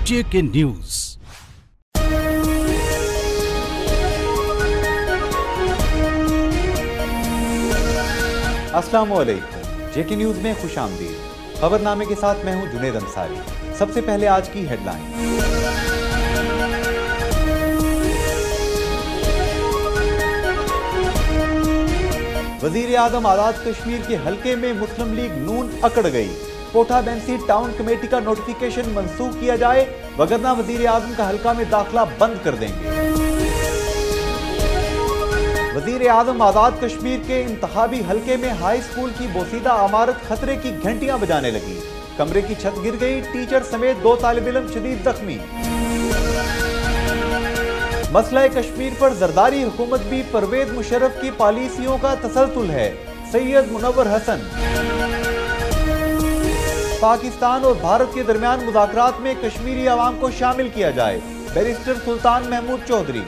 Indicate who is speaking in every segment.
Speaker 1: JK news.
Speaker 2: अस्सलाम वालेकुम, JK news में खुशामदीद। खबरनामे के साथ मैं हूं जुनेद अंसारी। सबसे पहले आज की हेडलाइन। वजीर आजम आजाद कश्मीर के हलके में मुस्लिम लीग नून अकड़ गई। कोटा बेंसी टाउन कमेटी का नोटिफिकेशन मंसूख किया जाए, वगरना वजीर आजम का हलका में दाखिला बंद कर देंगे। वजीर आजम आजाद कश्मीर के इंतखाबी हलके में हाई स्कूल की बोसीदा इमारत खतरे की घंटियां बजाने लगी। कमरे की छत गिर गई, टीचर समेत 2 तालिब इल्म शदीद जख्मी। मसला कश्मीर पर जरदारी हुकूमत भी परवेज मुशर्रफ की पॉलिसियों का तसलसल है। सैयद मुनव्वर हसन। पाकिस्तान और भारत के दरमियान मुज़ाकरात में कश्मीरी अवाम को शामिल किया जाए, बैरिस्टर सुल्तान महमूद चौधरी।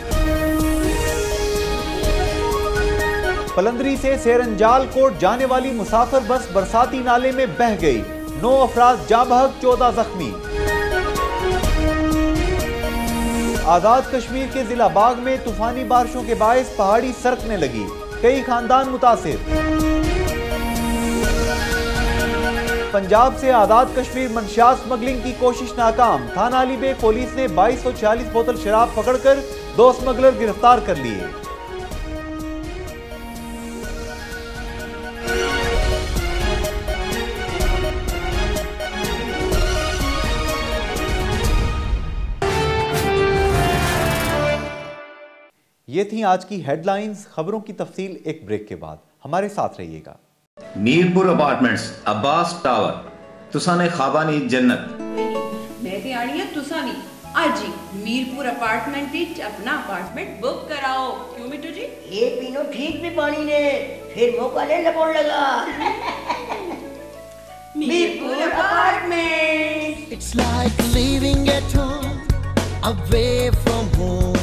Speaker 2: पलंदरी से सेरंजाल कोट जाने वाली मुसाफिर बस बरसाती नाले में बह गई, 9 अफराद जाँ बहक, 14 जख्मी। आजाद कश्मीर के जिला बाग में तूफानी बारिशों के बायस पहाड़ी सरकने लगी, कई खानदान मुतासिर। पंजाब से आजाद कश्मीर मंशियात स्मगलिंग की कोशिश नाकाम, थाना अली बेग पुलिस ने 2240 बोतल शराब पकड़कर 2 स्मगलर गिरफ्तार कर लिए। ये थी आज की हेडलाइंस। खबरों की तफसील एक ब्रेक के बाद, हमारे साथ रहिएगा।
Speaker 3: मीरपुर अपार्टमेंट्स अब्बास टावर तुसा ने खाबानी जन्नत
Speaker 4: मैं ते आनी है तुसा भी आज ही मीरपुर अपार्टमेंट विच अपना अपार्टमेंट बुक कराओ। क्यों मिट्टू जी?
Speaker 5: ये पीनो ठीक भी पानी ने फिर मौका ले लगोड़ लगा।
Speaker 4: Mirpur apartment.
Speaker 6: It's like living at home away from home.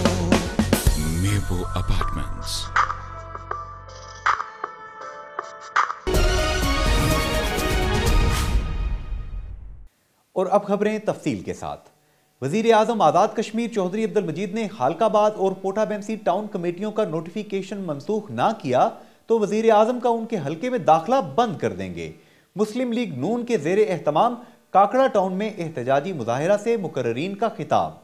Speaker 1: Mirpur Apartments।
Speaker 2: और अब खबरें तफसील के साथ। वजीर आजम आजाद कश्मीर चौधरी अब्दुल मजीद ने खालकाबाद और कोटा बेंसी टाउन कमेटियों का नोटिफिकेशन मंसूख ना किया तो वजीर आजम का उनके हलके में दाखिला बंद कर देंगे। मुस्लिम लीग नून के जेर एहतमाम काकड़ा टाउन में एहतजाजी मुजाहिरा से मुकर्ररीन का खिताब।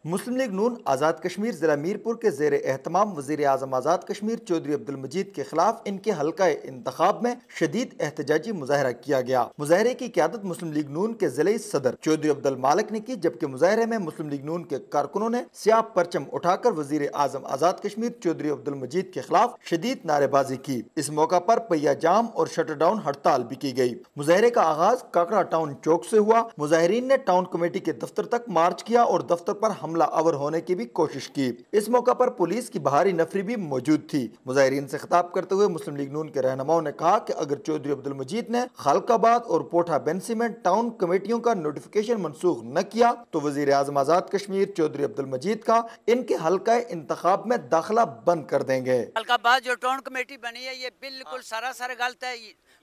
Speaker 7: मुस्लिम लीग नून आज़ाद कश्मीर ज़िला मीरपुर के ज़ेर एहतमाम वज़ीर आज़म आज़ाद कश्मीर चौधरी अब्दुल मजीद के खिलाफ इनके हल्का इंतखाब में शदीद एहतजाजी मुजाहरा किया गया। मुजाहरे की क़यादत मुस्लिम लीग नून के ज़िले सदर चौधरी अब्दुल मालिक ने की, जबकि मुजाहरे में मुस्लिम लीग नून के कारकुनों ने स्याह परचम उठाकर वज़ीर आज़म आज़ाद कश्मीर चौधरी अब्दुल मजीद के खिलाफ शदीद नारेबाजी की। इस मौका पर पहिया जाम और शटर डाउन हड़ताल भी की गई। मुजाहरे का आगाज काकड़ा टाउन चौक से हुआ। मुजाहिरीन ने टाउन कमेटी के दफ्तर तक मार्च किया और दफ्तर पर हमला आवर होने की भी कोशिश की। इस मौका पर पुलिस की बाहरी नफरी भी मौजूद थी। मुजाहिरीन से खिताब करते हुए मुस्लिम लीग नून के रहनुमाओं ने कहा कि अगर चौधरी अब्दुल मजीद ने खालकाबाद और पोठा बेंसी में टाउन कमेटियों का नोटिफिकेशन मंसूख न किया तो वजीर आजम आजाद कश्मीर चौधरी अब्दुल मजीद का इनके हल्का इंतखाब में दाखिला बंद कर देंगे।
Speaker 8: खालकाबाद जो टाउन कमेटी बनी है ये बिल्कुल सरासर गलत है।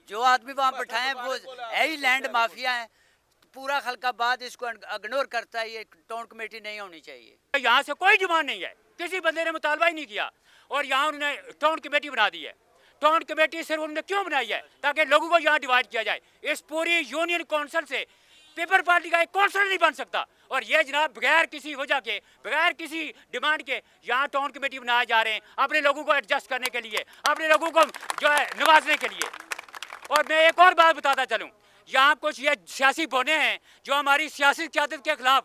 Speaker 8: जो आदमी वहाँ बैठाए वो यही लैंड माफिया है। पूरा खलकाबाद इसको इग्नोर करता है। ये टाउन कमेटी नहीं होनी चाहिए।
Speaker 9: यहाँ से कोई डिमांड नहीं है, किसी बंदे ने मुतालबा ही नहीं किया और यहाँ उन्होंने टाउन कमेटी बना दी है। टाउन कमेटी सिर्फ उन्होंने क्यों बनाई है? ताकि लोगों को यहाँ डिवाइड किया जाए। इस पूरी यूनियन काउंसिल से पेपर पार्टी का एक काउंसिलर नहीं बन सकता। और ये जनाब बगैर किसी वजह के, बगैर किसी डिमांड के यहाँ टाउन कमेटी बनाए जा रहे हैं अपने लोगों को एडजस्ट करने के लिए, अपने लोगों को जो है नवाजने के लिए। और मैं एक और बात बताता चलूँ, यहाँ कुछ ये सियासी बोने हैं जो हमारी सियासी क़यादत के खिलाफ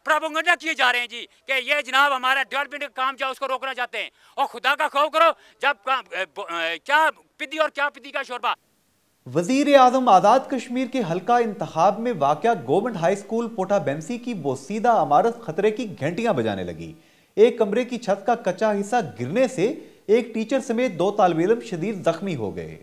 Speaker 9: प्रोपेगेंडा किए जा रहे हैं जी कि ये जनाब हमारा डेवलपमेंट का काम जो उसको रोकना चाहते हैं। और खुदा का खौफ करो, जब क्या पिद्दी और क्या पिद्दी का शोरबा।
Speaker 2: वजीर आजम आजाद कश्मीर के हल्का इंतखाब में वाक़या गवर्नमेंट हाई स्कूल पोटा बेंसी की बोसीदा इमारत खतरे की घंटियां बजाने लगी। एक कमरे की छत का कच्चा हिस्सा गिरने से एक टीचर समेत 2 तालिब इल्म शदीद जख्मी हो गए।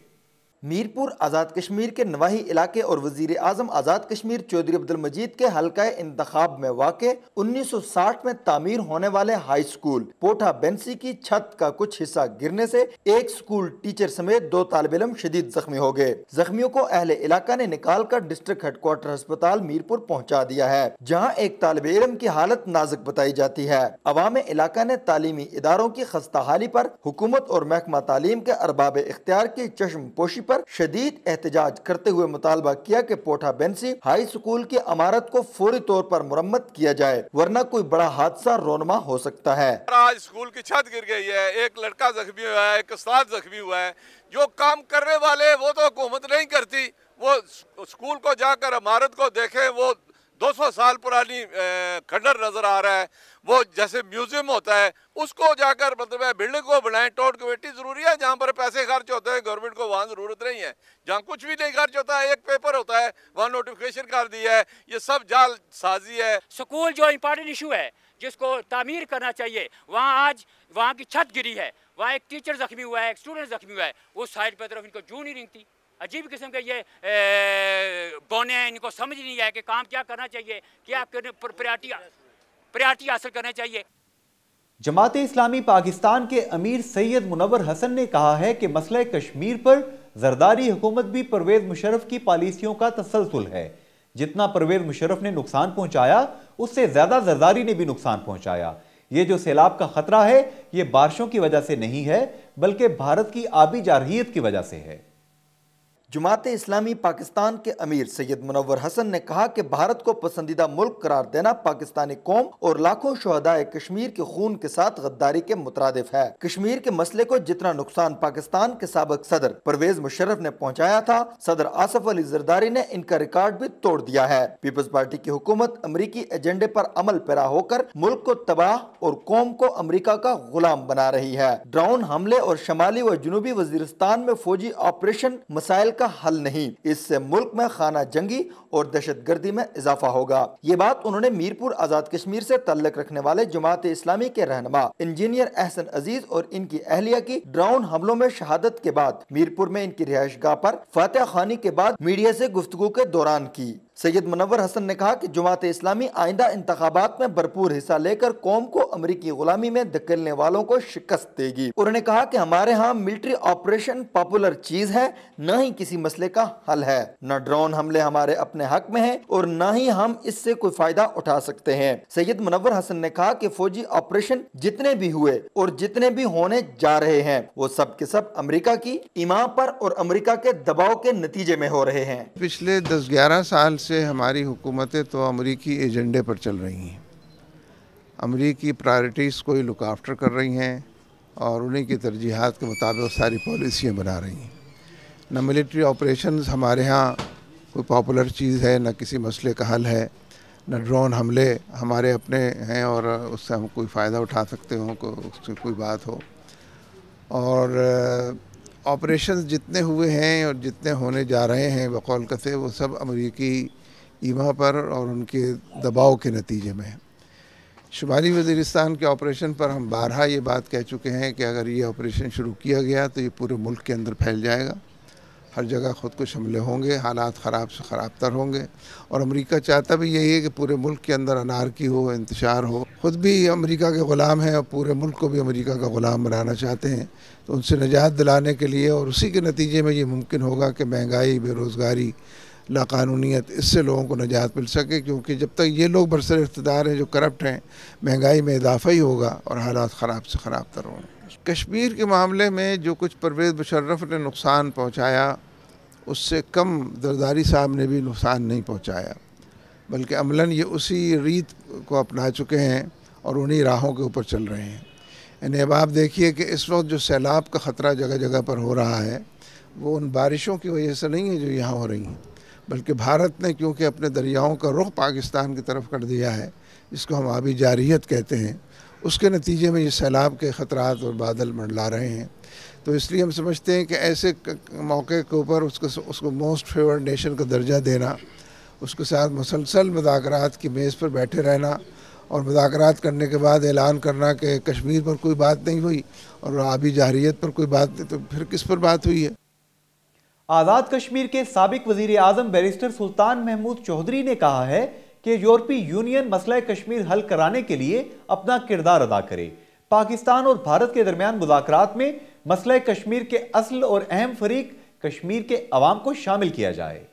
Speaker 7: मीरपुर आज़ाद कश्मीर के नवाही इलाके और वजीर आज़म आज़ाद कश्मीर चौधरी अब्दुल मजीद के हल्काए इंतखाब में वाक़े 1960 में तामीर होने वाले हाई स्कूल पोठा बेंसी की छत का कुछ हिस्सा गिरने से एक स्कूल टीचर समेत 2 तालिब इल्म शदीद जख्मी हो गए। जख्मियों को अहले इलाका ने निकाल कर डिस्ट्रिक्ट हेडक्वार्टर अस्पताल मीरपुर पहुँचा दिया है, जहाँ एक तालिब इल्म की हालत नाजुक बताई जाती है। अवाम इलाका ने तालीमी इदारों की खस्ताहाली पर हुकूमत और महकमा तालीम के अरबाब इख्तियार की चश्म पोशी पर शदीद एहतजाज करते हुए मुतालबा किया कि पोठा बेंसी हाई स्कूल की इमारत को फौरी तौर पर मुरम्मत किया जाए, वरना कोई बड़ा हादसा रोनमा हो सकता है।
Speaker 10: आज स्कूल की छत गिर गई है, एक लड़का जख्मी हुआ है, एक उस्ताद जख्मी हुआ है। जो काम करने वाले वो तो हुकूमत नहीं करती, वो स्कूल को जाकर इमारत को देखे, वो 200 साल पुरानी खंडर नजर आ रहा है, वो जैसे म्यूजियम होता है उसको जाकर मतलब बिल्डिंग को बनाएं। टाउन कमेटी जरूरी है, जहाँ पर पैसे खर्च होते हैं गवर्नमेंट को वहाँ जरूरत नहीं है। जहाँ कुछ भी नहीं खर्च होता है, एक पेपर होता है वहाँ नोटिफिकेशन कर दिया है, ये सब जाल साजी है।
Speaker 9: स्कूल जो इम्पोर्टेंट इशू है जिसको तामीर करना चाहिए, वहाँ आज वहाँ की छत गिरी है, वहाँ एक टीचर जख्मी हुआ है, एक स्टूडेंट जख्मी हुआ है, उस साइड पर तरफ इनको जू नहीं रिंगती। अजीब किस्म के ये बौने हैं, इनको समझ नहीं आया कि काम क्या करना चाहिए, क्या प्रायोरिटी हासिल करना चाहिए।
Speaker 2: जमात इस्लामी पाकिस्तान के अमीर सैयद मुनव्वर हसन ने कहा है कि मसला कश्मीर पर जरदारी हुकूमत भी परवेज मुशर्रफ की पॉलिसियों का तसलसल है। जितना परवेज मुशर्रफ ने नुकसान पहुंचाया उससे ज्यादा जरदारी ने भी नुकसान पहुंचाया। ये जो सैलाब का खतरा है ये बारिशों की वजह से नहीं है बल्कि भारत की आबी जारहियत की वजह से है।
Speaker 7: जमात इस्लामी पाकिस्तान के अमीर सैयद मुनव्वर हसन ने कहा कि भारत को पसंदीदा मुल्क करार देना पाकिस्तानी कौम और लाखों शुहदाए कश्मीर के खून के साथ गद्दारी के मुतरादिफ है। कश्मीर के मसले को जितना नुकसान पाकिस्तान के साबिक सदर परवेज मुशर्रफ ने पहुंचाया था, सदर आसिफ अली जरदारी ने इनका रिकॉर्ड भी तोड़ दिया है। पीपल्स पार्टी की हुकूमत अमरीकी एजेंडे पर अमल पैरा होकर मुल्क को तबाह और कौम को अमरीका का गुलाम बना रही है। ड्रोन हमले और शमाली व जनूबी वजीरिस्तान में फौजी ऑपरेशन मसाइल का हल नहीं, इससे मुल्क में खाना जंगी और दहशतगर्दी में इजाफा होगा। ये बात उन्होंने मीरपुर आजाद कश्मीर से ताल्लुक रखने वाले जमात इस्लामी के रहनुमा इंजीनियर अहसन अजीज और इनकी अहलिया की ड्रोन हमलों में शहादत के बाद मीरपुर में इनकी रिहाइशगाह पर फातिहा खानी के बाद मीडिया से गुफ्तगू के दौरान की। सैयद मुनव्वर हसन ने कहा कि जमात इस्लामी आइंदा इंतखाबात में भरपूर हिस्सा लेकर कौम को अमरीकी गुलामी में धकेलने वालों को शिकस्त देगी। उन्होंने कहा कि हमारे यहाँ मिलिट्री ऑपरेशन पॉपुलर चीज है, न ही किसी मसले का हल है। न ड्रोन हमले हमारे अपने हक में है और न ही हम इससे कोई फायदा उठा सकते हैं। सैयद मुनव्वर हसन ने कहा कि फौजी ऑपरेशन जितने भी हुए और जितने भी होने जा रहे हैं वो सब के सब अमरीका की ईमा पर और अमरीका के दबाव के नतीजे में हो रहे हैं।
Speaker 11: पिछले 10-11 साल से हमारी हुकूमतें तो अमरीकी एजेंडे पर चल रही हैं, अमरीकी प्रायोरिटीज़ को ही लुक आफ्टर कर रही हैं और उन्हीं की तरजीहात के मुताबिक सारी पॉलिसियाँ बना रही हैं। न मिलिट्री ऑपरेशंस हमारे यहाँ कोई पॉपुलर चीज़ है, न किसी मसले का हल है, न ड्रोन हमले हमारे अपने हैं और उससे हम कोई फ़ायदा उठा सकते हों, उससे कोई बात हो। और ऑपरेशंस जितने हुए हैं और जितने होने जा रहे हैं बकौल कसे वो सब अमरीकी ईमा पर और उनके दबाव के नतीजे में है। शुमाली वज़ीरिस्तान के ऑपरेशन पर हम बारहा ये बात कह चुके हैं कि अगर ये ऑपरेशन शुरू किया गया तो ये पूरे मुल्क के अंदर फैल जाएगा, हर जगह खुदकुश हमले होंगे, हालात ख़राब से ख़राब तर होंगे। और अमेरिका चाहता भी यही है कि पूरे मुल्क के अंदर अनारकी हो, इंतशार हो। ख़ुद भी अमेरिका के ग़ुलाम हैं और पूरे मुल्क को भी अमेरिका का ग़ुलाम बनाना चाहते हैं। तो उनसे निजात दिलाने के लिए और उसी के नतीजे में ये मुमकिन होगा कि महंगाई, बेरोज़गारी, लाकानूनियत, इससे लोगों को निजात मिल सके। क्योंकि जब तक ये लोग बरसर इक़्तिदार हैं जो करप्ट हैं, महंगाई में इजाफा ही होगा और हालात ख़राब से ख़राब तर होंगे। कश्मीर के मामले में जो कुछ परवेज़ मुशर्रफ ने नुकसान पहुँचाया उससे कम जरदारी साहब ने भी नुकसान नहीं पहुँचाया, बल्कि अमलन ये उसी रीत को अपना चुके हैं और उन्हीं राहों के ऊपर चल रहे हैं। यानी अब आप देखिए कि इस वक्त जो सैलाब का ख़तरा जगह जगह पर हो रहा है वो उन बारिशों की वजह से नहीं है जो यहाँ हो रही हैं, बल्कि भारत ने क्योंकि अपने दरियाओं का रुख पाकिस्तान की तरफ कर दिया है, जिसको हम आबी जारहियत कहते हैं, उसके नतीजे में ये सैलाब के ख़तरात और बादल मंडला रहे हैं। तो इसलिए हम समझते हैं कि ऐसे मौके के ऊपर उसको मोस्ट फेवर्ड नेशन का दर्जा देना, उसके साथ मुसलसल मुज़ाकरात की मेज़ पर बैठे रहना और मुज़ाकरात करने के बाद ऐलान करना कि कश्मीर पर कोई बात नहीं हुई और आबी जारहियत पर कोई बात नहीं, तो फिर किस पर बात हुई है।
Speaker 2: आज़ाद कश्मीर के साबिक वजीर आज़म बैरिस्टर सुल्तान महमूद चौधरी ने कहा है कि यूरोपीय यूनियन मसला कश्मीर हल कराने के लिए अपना किरदार अदा करे। पाकिस्तान और भारत के दरमियान मुज़ाकरात में मसला कश्मीर के असल और अहम फरीक कश्मीर के अवाम को शामिल किया जाए।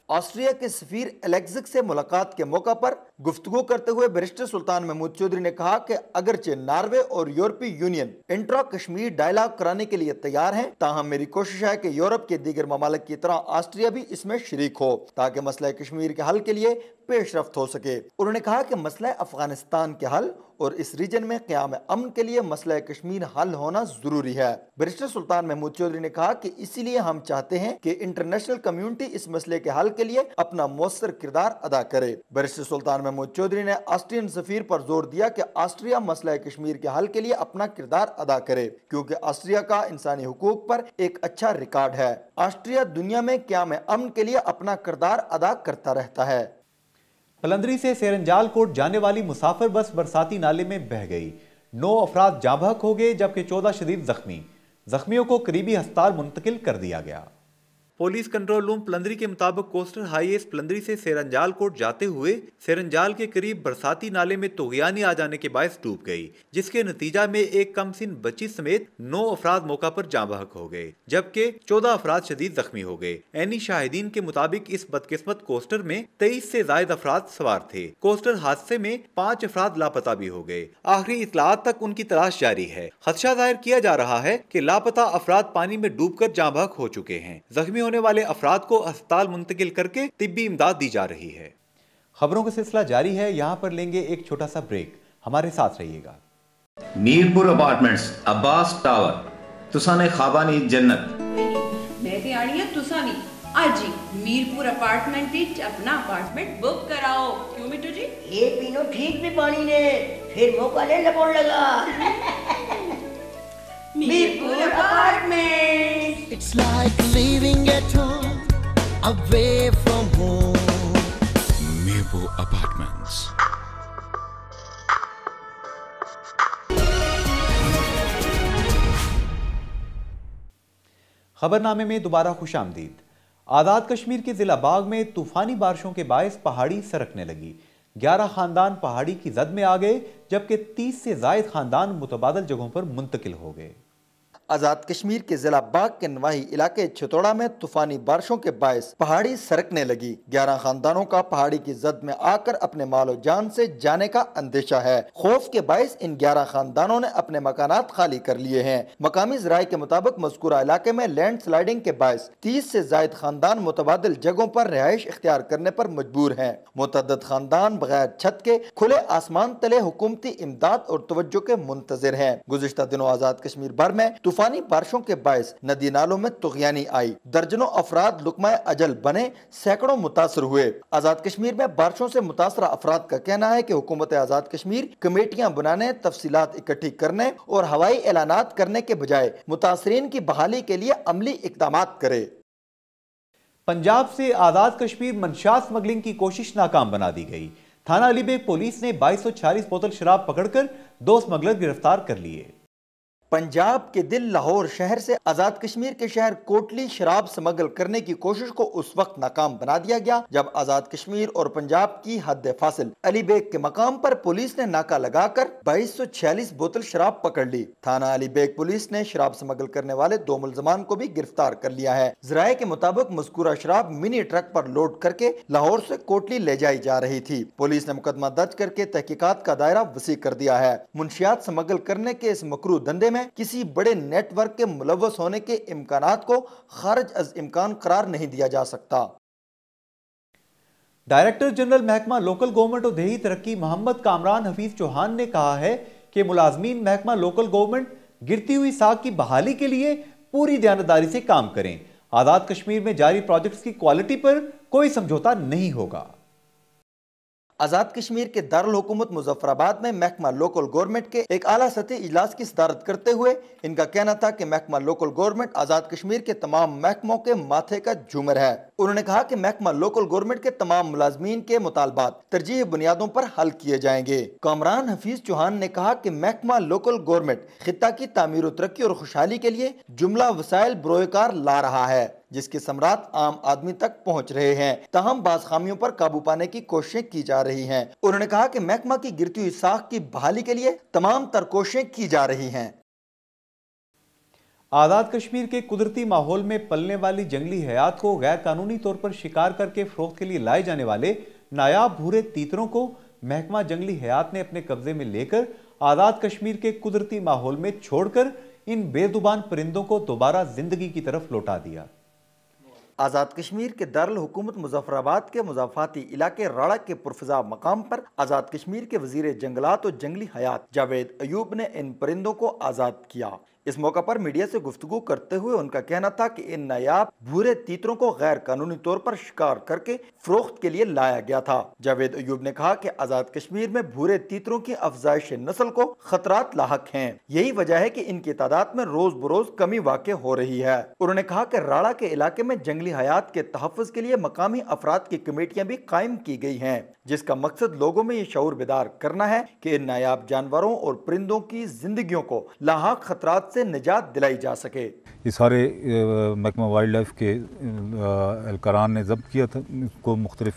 Speaker 7: ऑस्ट्रिया के सफीर एलेक्जिक से मुलाकात के मौका पर गुफ्तगू करते हुए बैरिस्टर सुल्तान महमूद चौधरी ने कहा कि अगरचे नार्वे और यूरोपीय यूनियन इंट्रा कश्मीर डायलॉग कराने के लिए तैयार हैं, ताहम मेरी कोशिश है कि यूरोप के दीगर ममालिक की तरह ऑस्ट्रिया भी इसमें शरीक हो ताकि मसला कश्मीर के हल के लिए पेशरफ्त हो सके। उन्होंने कहा कि मसला अफगानिस्तान के हल और इस रीजन में क़याम अमन के लिए मसला कश्मीर हल होना जरूरी है। बैरिस्टर सुल्तान महमूद चौधरी ने कहा कि इसीलिए हम चाहते हैं कि इंटरनेशनल कम्युनिटी इस मसले के हल के लिए अपना मौसर किरदार अदा करे। बैरिस्टर सुल्तान महमूद चौधरी ने ऑस्ट्रियन सफीर पर जोर दिया कि ऑस्ट्रिया मसला कश्मीर के हल के लिए अपना किरदार अदा करे, क्योंकि ऑस्ट्रिया का इंसानी हुकूक पर एक अच्छा रिकॉर्ड है। ऑस्ट्रिया दुनिया में क़याम अमन के लिए अपना किरदार अदा करता रहता है।
Speaker 2: पलंदरी से सेरंजाल कोट जाने वाली मुसाफिर बस बरसाती नाले में बह गई। 9 अफराद जाँ बहक हो गए जबकि 14 शदीद जख्मी। जख्मियों को करीबी अस्पताल मुंतकिल कर दिया गया। पुलिस कंट्रोल रूम पलंदरी के मुताबिक कोस्टल हाईवे पलंदरी से सेरंजाल कोट जाते हुए सेरंजाल के करीब बरसाती नाले में तोगयानी आ जाने के बायस डूब गई, जिसके नतीजा में एक कमसिन बच्ची समेत 9 अफराद मौका पर जाँ बहक हो गए जबकि 14 अफराद शदीद जख्मी हो गए। ऐनी शाहिदीन के मुताबिक इस बदकिस्मत कोस्टर में 23 से जायद अफराद सवार थे। कोस्टर हादसे में 5 अफराद लापता भी हो गए। आखिरी इतलात तक उनकी तलाश जारी है। खदशा जाहिर किया जा रहा है कि लापता अफराद पानी में डूबकर जाँ बहक हो चुके हैं। जख्मी होने वाले अफराद को अस्पताल मुंतकिल करके तिब्बी इमदाद दी जा रही है। खबरों का सिलसिला जारी है, यहाँ पर लेंगे एक छोटा सा ब्रेक, हमारे साथ रहिएगा।
Speaker 3: मीरपुर अपार्टमेंट्स अब्बास टावर तुसाने खाबानी जन्नत
Speaker 4: मैं ते आनी है तुसानी आज ही मीरपुर अपार्टमेंट विच अपना अपार्टमेंट बुक कराओ। क्यों मिट्टू जी?
Speaker 5: ये पीनो ठीक भी पानी ने फिर मौका ले लपड़ लगा। Mirpur apartment.
Speaker 6: It's like living at home, away from home.
Speaker 1: Mirpur Apartments.
Speaker 2: खबरनामे में दोबारा खुशामदीद। आज़ाद कश्मीर के जिला बाग में तूफानी बारिशों के बायस पहाड़ी सरकने लगी। 11 खानदान पहाड़ी की जद में आ गए जबकि 30 से जायद खानदान मुतबादल जगहों पर मुंतकिल हो गए।
Speaker 7: आज़ाद कश्मीर के जिला बाग के नवाही इलाके छितौड़ा में तूफानी बारिशों के बायस पहाड़ी सरकने लगी। 11 खानदानों का पहाड़ी की जद में आकर अपने मालो जान से जाने का अंदेशा है। खौफ के बायस इन 11 खानदानों ने अपने मकानात खाली कर लिए हैं। मकामी ज़राए के मुताबिक मज़कूरा इलाके में लैंड स्लाइडिंग के बायस 30 से जायद खानदान मुतबादिल जगहों पर रिहाइश इख्तियार करने पर मजबूर हैं। मुतअद्दिद खानदान बगैर छत के खुले आसमान तले हुकूमती इमदाद और तवज्जो के मुंतजिर हैं। गुज़िश्ता दिनों आज़ाद कश्मीर भर में तूफानी बारिशों के बायस नदी नालों में तुगयानी आई। दर्जनों अफराद लुकमाए अजल बने, सैकड़ों मुतासर हुए। आज़ाद कश्मीर में बारिशों से मुतासरा अफराद का कहना है कि हुकूमत आज़ाद कश्मीर कमेटियां बनाने, तफसीलात इकट्ठी करने और हवाई ऐलानात करने के बजाय मुतासरीन की बहाली के लिए अमली इक़दामात करे।
Speaker 2: पंजाब से आज़ाद कश्मीर मंशात स्मगलिंग की कोशिश नाकाम बना दी गई। थाना अलीबेग पुलिस ने 2240 बोतल शराब पकड़कर 2 स्मगलर गिरफ्तार कर लिए।
Speaker 7: पंजाब के दिल लाहौर शहर से आज़ाद कश्मीर के शहर कोटली शराब स्मगल करने की कोशिश को उस वक्त नाकाम बना दिया गया जब आज़ाद कश्मीर और पंजाब की हद फासिल अलीबेग के मकाम पर पुलिस ने नाका लगाकर 2246 बोतल शराब पकड़ ली। थाना अलीबेग पुलिस ने शराब स्मगल करने वाले 2 मुलजमान को भी गिरफ्तार कर लिया है। ज़राए के मुताबिक मज़कूरा शराब मिनी ट्रक पर लोड करके लाहौर से कोटली ले जाई जा रही थी। पुलिस ने मुकदमा दर्ज करके तहकीकात का दायरा वसी कर दिया है। मुंशियात स्मगल करने के इस मकरू धंधे में किसी बड़े नेटवर्क के मुलव्वस होने के इम्कानात को खारिज अज इम्कान करार नहीं दिया जा सकता।
Speaker 2: डायरेक्टर जनरल महकमा लोकल गवर्नमेंट और देही तरक्की मोहम्मद कामरान हफीज चौहान ने कहा है कि मुलाजमीन महकमा लोकल गवर्नमेंट गिरती हुई साख की बहाली के लिए पूरी दयानतदारी से काम करें। आज़ाद कश्मीर में जारी प्रोजेक्ट्स की क्वालिटी पर कोई समझौता नहीं होगा।
Speaker 7: आज़ाद कश्मीर के दारुल हुकूमत मुजफ्फराबाद में महकमा लोकल गवर्नमेंट के एक आला सतही इजलास की सदारत करते हुए इनका कहना था कि महकमा लोकल गवर्नमेंट आज़ाद कश्मीर के तमाम महकमों के माथे का झूमर है। उन्होंने कहा कि महकमा लोकल गवर्नमेंट के तमाम मुलाजमीन के मुतालबात तरजीह बुनियादों पर हल किए जाएंगे। कामरान हफीज चौहान ने कहा कि महकमा लोकल गवर्नमेंट खित्ता की तामीर और तरक्की और खुशहाली के लिए जुमला वसाइल बरोकार ला रहा है, जिसके समरात आम आदमी तक पहुँच रहे हैं। ताहम बाज़ खामियों पर काबू पाने की कोशिशें की जा रही हैं। उन्होंने कहा कि महकमा की गिरती हुई साख की बहाली के लिए तमाम तर कोशिशें की जा रही हैं।
Speaker 2: आज़ाद कश्मीर के कुदरती माहौल में पलने वाली जंगली हयात को गैर कानूनी तौर पर शिकार करके फरोख्त के लिए लाए जाने वाले नायाब भूरे तीतरों को महकमा जंगली हयात ने अपने कब्जे में लेकर आज़ाद कश्मीर के कुदरती माहौल में छोड़कर इन बेजुबान परिंदों को दोबारा जिंदगी की तरफ लौटा दिया।
Speaker 7: आज़ाद कश्मीर के दारुल हुकूमत मुजफ्फराबाद के मुजाफाती इलाके राड़ा के पुरफजा मकाम पर आज़ाद कश्मीर के वजीर जंगलात और जंगली हयात जावेद अयूब ने इन परिंदों को आज़ाद किया। इस मौका पर मीडिया से गुफ्तगू करते हुए उनका कहना था कि इन नायाब भूरे तीतरों को गैर कानूनी तौर पर शिकार करके फरोख्त के लिए लाया गया था। जावेद अयूब ने कहा कि आज़ाद कश्मीर में भूरे तीतरों की अफजाइश नस्ल को खतरात लाहक हैं। यही वजह है कि इनकी तादाद में रोज बरोज कमी वाक़ हो रही है। उन्होंने कहा कि राड़ा के इलाके में जंगली हयात के तहफ़्फ़ुज़ के लिए मकामी अफराद की कमेटियाँ भी कायम की गई हैं, जिसका मकसद लोगों में ये शऊर बेदार करना है कि इन नायाब जानवरों और परिंदों की जिंदगियों को लाहक खतरात से निजात दिलाई जा सके।
Speaker 12: ये सारे महकमा वाइल्ड लाइफ के एहलकारान ने जब्त किया था इसको मुख्तलिफ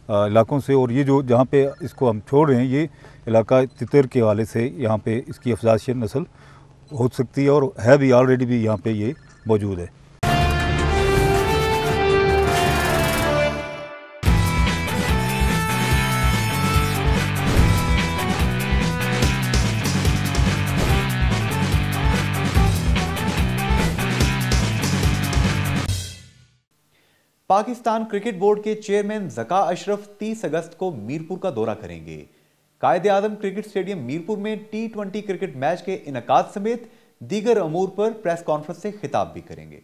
Speaker 12: इलाकों से, और ये जो जहाँ पे इसको हम छोड़ रहे हैं ये इलाका तितर के हवाले से यहाँ पे इसकी अफजाइश नस्ल हो सकती है और है भी, ऑलरेडी भी यहाँ पे ये मौजूद है।
Speaker 2: पाकिस्तान क्रिकेट बोर्ड के चेयरमैन ज़का अशरफ 30 अगस्त को मीरपुर का दौरा करेंगे। कायदे आज़म क्रिकेट स्टेडियम मीरपुर में T20 क्रिकेट मैच के इनकाद समेत दीगर अमूर पर प्रेस कॉन्फ्रेंस से खिताब भी करेंगे।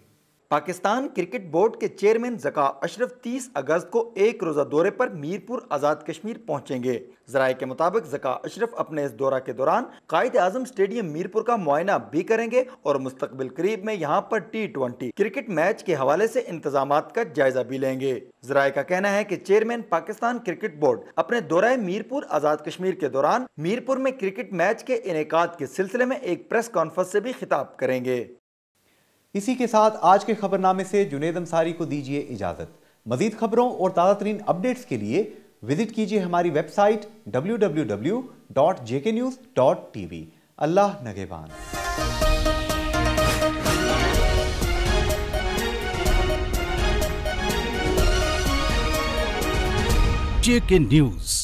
Speaker 7: पाकिस्तान क्रिकेट बोर्ड के चेयरमैन ज़का अशरफ 30 अगस्त को एक रोज़ा दौरे पर मीरपुर आज़ाद कश्मीर पहुंचेंगे। ज़राए के मुताबिक ज़का अशरफ अपने इस दौरा के दौरान कायदे आज़म स्टेडियम मीरपुर का मुआयना भी करेंगे और मुस्तकबिल करीब में यहाँ पर T20 क्रिकेट मैच के हवाले से इंतजामात का जायजा भी लेंगे। ज़राए का कहना है कि चेयरमैन पाकिस्तान क्रिकेट बोर्ड अपने दौरे मीरपुर आज़ाद कश्मीर के दौरान मीरपुर में क्रिकेट मैच के इनेकाद के सिलसिले में एक प्रेस कॉन्फ्रेंस से भी खिताब करेंगे।
Speaker 2: इसी के साथ आज के खबरनामे से जुनेद अंसारी को दीजिए इजाजत। मजीद खबरों और ताज़ा तरीन अपडेट्स के लिए विजिट कीजिए हमारी वेबसाइट www.jknews.tv। अल्लाह नगेबान।
Speaker 1: JK News।